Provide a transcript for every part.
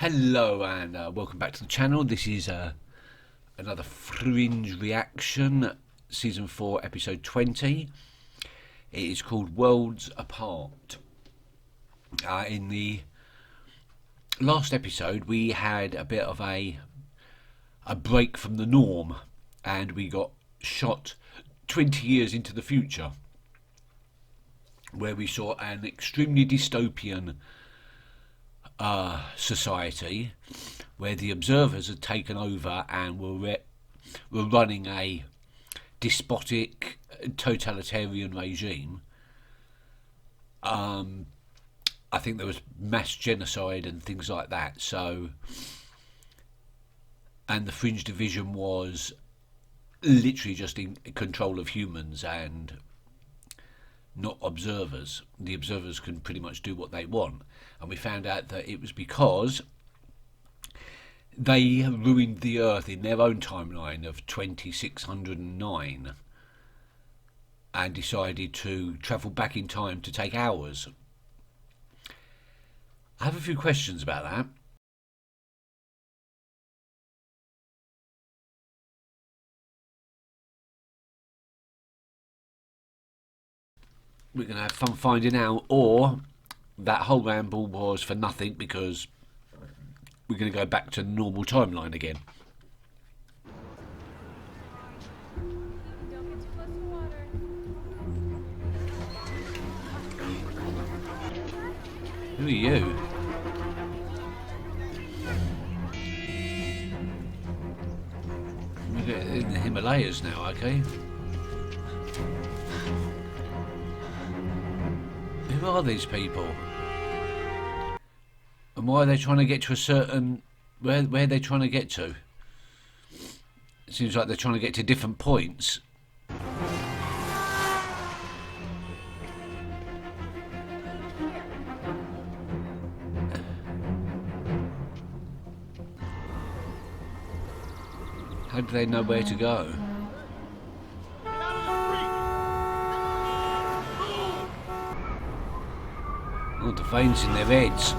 Hello and welcome back to the channel. This is another Fringe reaction, Season 4, Episode 20. It is called Worlds Apart. In the last episode we had a bit of a break from the norm and we got shot 20 years into the future, where we saw an extremely dystopian society where the observers had taken over and were running a despotic totalitarian regime. I think there was mass genocide and things like that, so, and the Fringe division was literally just in control of humans and not observers. The observers can pretty much do what they want, and we found out that it was because they ruined the Earth in their own timeline of 2609 and decided to travel back in time to take ours. I have a few questions about that. We're going to have fun finding out, or that whole ramble was for nothing because we're going to go back to the normal timeline again. Don't get too close to water. Who are you? We're in the Himalayas now, okay? Who are these people? And why are they trying to get to a certain... Where are they trying to get to? It seems like they're trying to get to different points. How do they know where to go? Oh, the veins in their heads.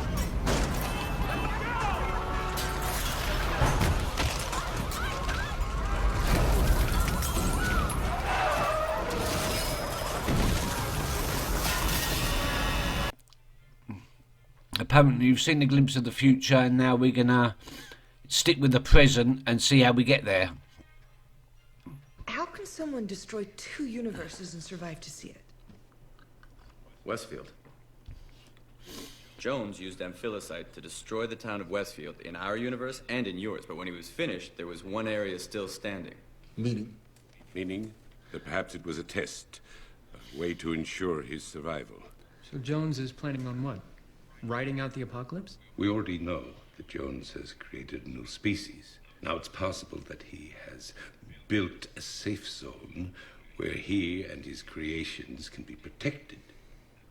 Apparently you've seen a glimpse of the future, and now we're gonna stick with the present and see how we get there. How can someone destroy two universes and survive to see it? Westfield. Jones used amphilicite to destroy the town of Westfield in our universe and in yours, but when he was finished, there was one area still standing. Meaning? Meaning that perhaps it was a test, a way to ensure his survival. So Jones is planning on what? Riding out the apocalypse? We already know that Jones has created a new species. Now it's possible that he has built a safe zone where he and his creations can be protected.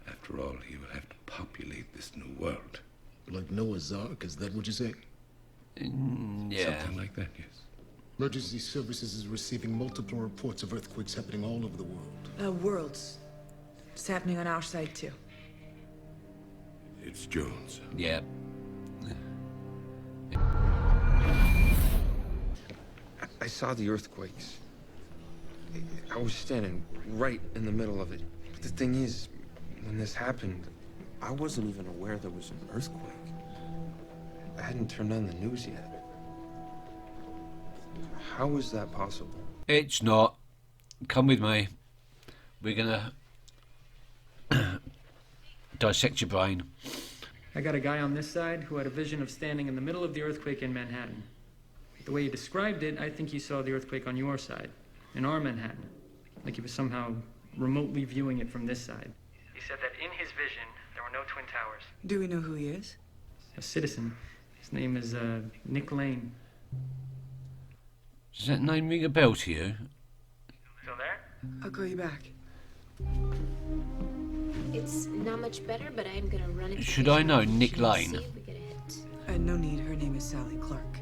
After all, he will have to populate this new world. Like Noah's Ark, is that what you say? Yeah. Something like that, yes. Emergency Services is receiving multiple reports of earthquakes happening all over the world. Worlds. It's happening on our side too. It's Jones. Yeah. I saw the earthquakes. I was standing right in the middle of it. But the thing is, when this happened, I wasn't even aware there was an earthquake. I hadn't turned on the news yet. How is that possible? It's not. Come with me. We're gonna dissect your brain. I got a guy on this side who had a vision of standing in the middle of the earthquake in Manhattan. The way he described it, I think he saw the earthquake on your side, in our Manhattan. Like he was somehow remotely viewing it from this side. He said that in his vision, there were no twin towers. Do we know who he is? A citizen. His name is Nick Lane. Does that name ring a bell to you? Still there? I'll call you back. It's not much better, but I'm gonna run it. Should I know Nick Lane? See if we get a hit. No need. Her name is Sally Clark.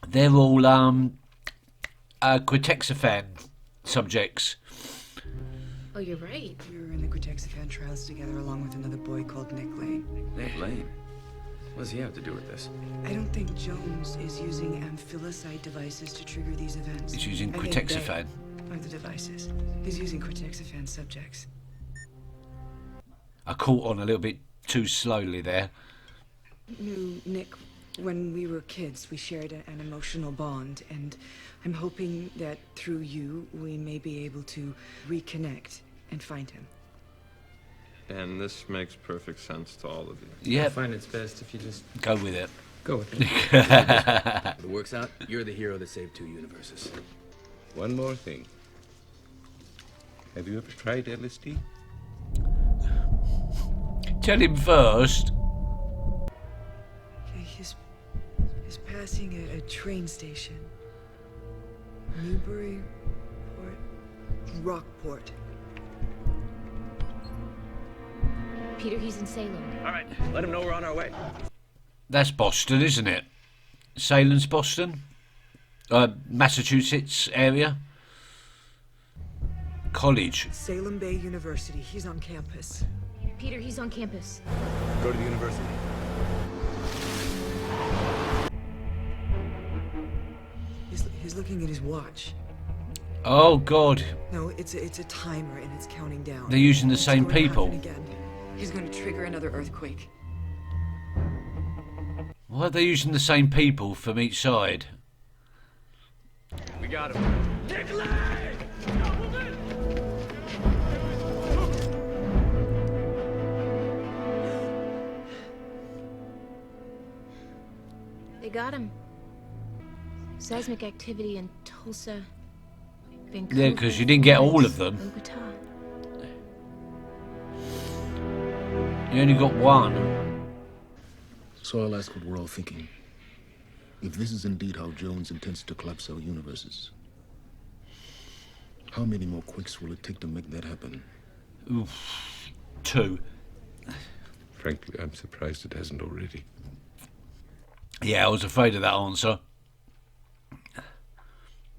They're all Quitexophan subjects. Oh, you're right. We were in the Quitexophan trials together along with another boy called Nick Lane. Nick Lane. What does he have to do with this? I don't think Jones is using amphilicite devices to trigger these events. He's using I think Cortexiphan. they are the devices. He's using Cortexiphan subjects. I caught on a little bit too slowly there. Nick, when we were kids, we shared an emotional bond, and I'm hoping that through you, we may be able to reconnect and find him. And this makes perfect sense to all of you. Yeah, I find it's best if you just go with it. go with it. If it works out, you're the hero that saved 2 universes. One more thing. Have you ever tried LSD? Tell him first. Okay, he's passing a train station. Newburyport, Rockport. Peter, he's in Salem. All right, let him know we're on our way. That's Boston, isn't it? Salem's Boston? Massachusetts area? College. Salem Bay University. He's on campus. Peter, he's on campus. Go to the university. He's looking at his watch. Oh, God. No, it's a timer and it's counting down. They're using the It's same going to people. happen again. He's going to trigger another earthquake. Why are they using the same people from each side? We got him. They got him. Seismic activity in Tulsa, Vancouver. Yeah, 'cause you didn't get all of them. Bogota. You only got one. So I'll ask what we're all thinking. If this is indeed how Jones intends to collapse our universes, how many more quakes will it take to make that happen? Oof. 2. Frankly, I'm surprised it hasn't already. Yeah, I was afraid of that answer.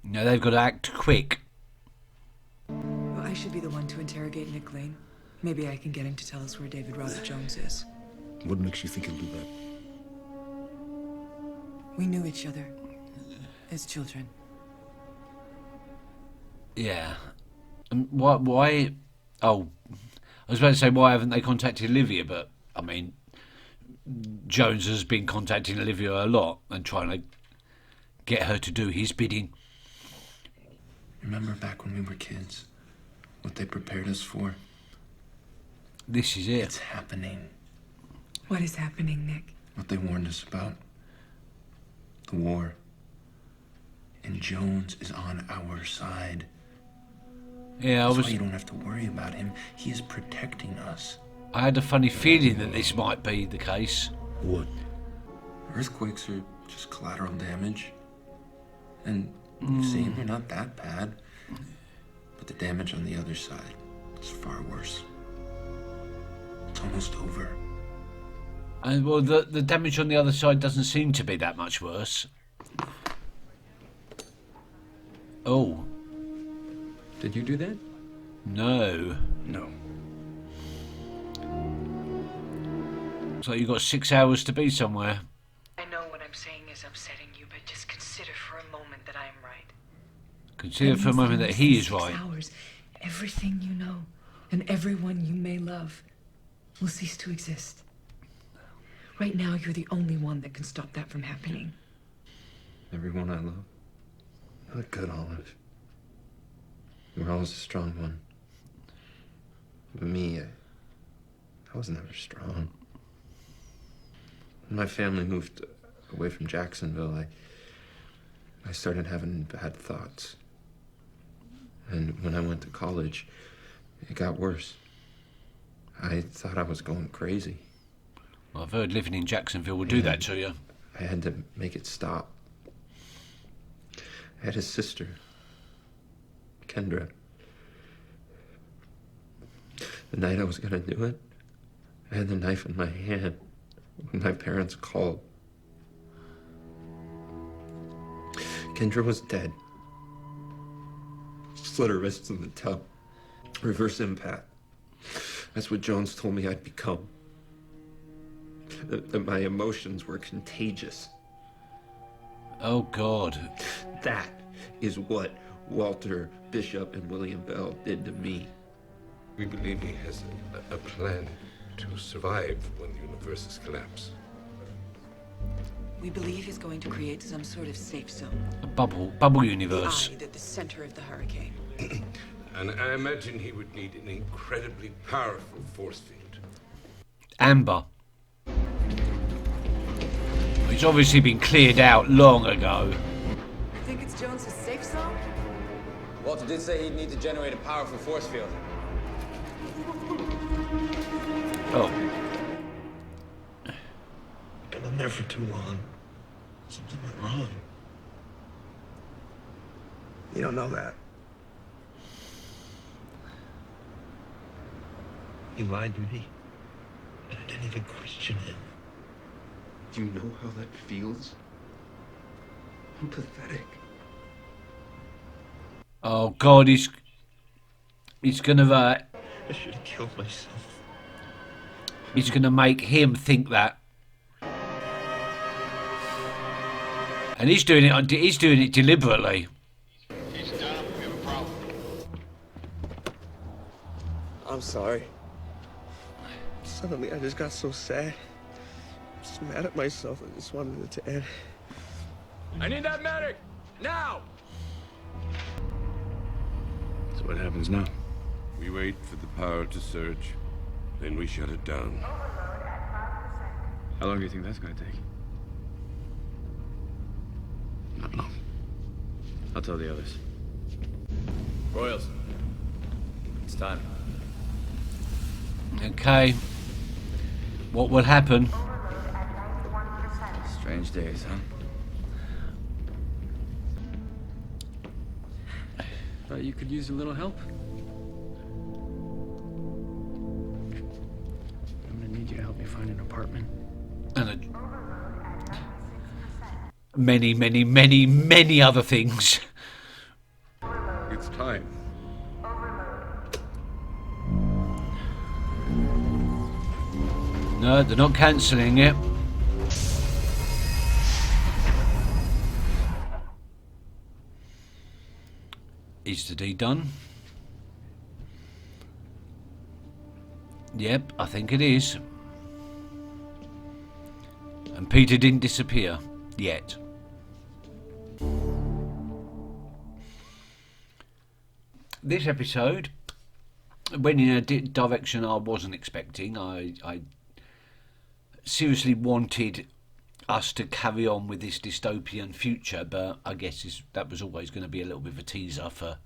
No, they've got to act quick. Well, I should be the one to interrogate Nick Lane. Maybe I can get him to tell us where David Robert Jones is. What makes you think he'll do that? We knew each other as children. Yeah. Why? Oh, I was about to say, why haven't they contacted Olivia? But, I mean, Jones has been contacting Olivia a lot and trying to get her to do his bidding. Remember back when we were kids? What they prepared us for? This is it. It's happening. What is happening, Nick? What they warned us about. The war. And Jones is on our side. Yeah, That's why you don't have to worry about him. He is protecting us. I had a funny feeling that this might be the case. What? Earthquakes are just collateral damage. And you see, they're not that bad. But the damage on the other side is far worse. It's almost over. And well, the damage on the other side doesn't seem to be that much worse. Oh, Did you do that? no. No. So you've got 6 hours to be somewhere. I know what I'm saying is upsetting you, but just consider for a moment that I am right. Consider for a moment that he is right. Hours, everything you know and everyone you may love will cease to exist. Right now, you're the only one that can stop that from happening. Everyone I love. You're a good Olive. You're always a strong one. But me, I was never strong. When my family moved away from Jacksonville, I started having bad thoughts. And when I went to college, it got worse. I thought I was going crazy. Well, I've heard living in Jacksonville will do that to you. I had to make it stop. I had a sister, Kendra. The night I was gonna do it, I had the knife in my hand when my parents called. Kendra was dead. Slit her wrists in the tub. Reverse impact. That's what Jones told me I'd become. that my emotions were contagious. Oh, God. That is what Walter Bishop and William Bell did to me. We believe he has a plan to survive when the universes collapse. We believe he's going to create some sort of safe zone. A bubble universe. The eye, the center of the hurricane. And I imagine he would need an incredibly powerful force field. Amber. It's obviously been cleared out long ago. You think it's Jones's safe zone? Walter did say he'd need to generate a powerful force field. Oh. Been in there for too long. Something went wrong. You don't know that. You lied to me. And I didn't even question it. Do you know how that feels? I'm pathetic. Oh, God, he's gonna I should have killed myself. he's gonna make him think that. And he's doing it deliberately. He's down. We have a problem. I'm sorry. Suddenly I just got so sad. Just mad at myself. I just wanted it to end. I need that medic! Now! So what happens now? We wait for the power to surge, then we shut it down. How long do you think that's gonna take? Not long. I'll tell the others. Royals. It's time. Okay. What will happen? Strange days, huh? Thought you could use a little help. I'm gonna need you to help me find an apartment. And many other things. It's time. No, they're not cancelling it. Is the deed done? Yep, I think it is. And Peter didn't disappear yet. This episode went in a direction I wasn't expecting. I seriously wanted us to carry on with this dystopian future, but I guess that was always going to be a little bit of a teaser for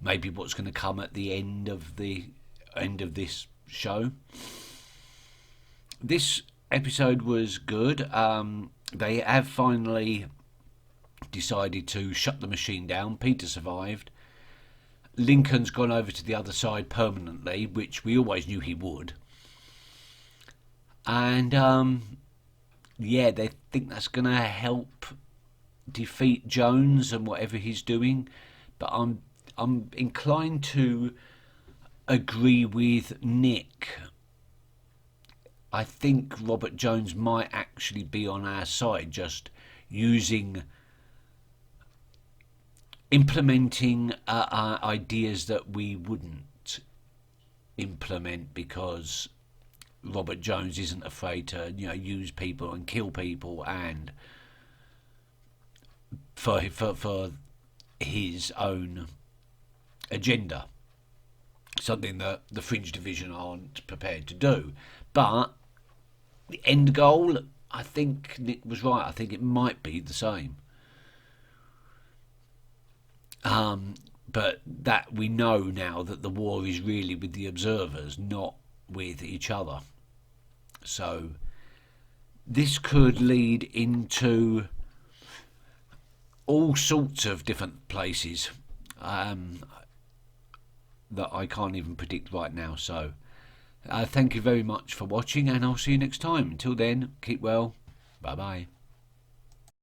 maybe what's going to come at the end of this show. This episode was good. They have finally decided to shut the machine down. Peter survived. Lincoln's gone over to the other side permanently, which we always knew he would. And yeah, they think that's going to help defeat Jones and whatever he's doing. But I'm inclined to agree with Nick. I think Robert Jones might actually be on our side, just implementing ideas that we wouldn't implement, because Robert Jones isn't afraid to, use people and kill people, and for his own agenda. Something that the Fringe division aren't prepared to do. But the end goal, I think Nick was right. I think it might be the same. But that we know now that the war is really with the observers, not with each other. So this could lead into all sorts of different places that I can't even predict right now. So thank you very much for watching, and I'll see you next time. Until then, keep well. Bye bye.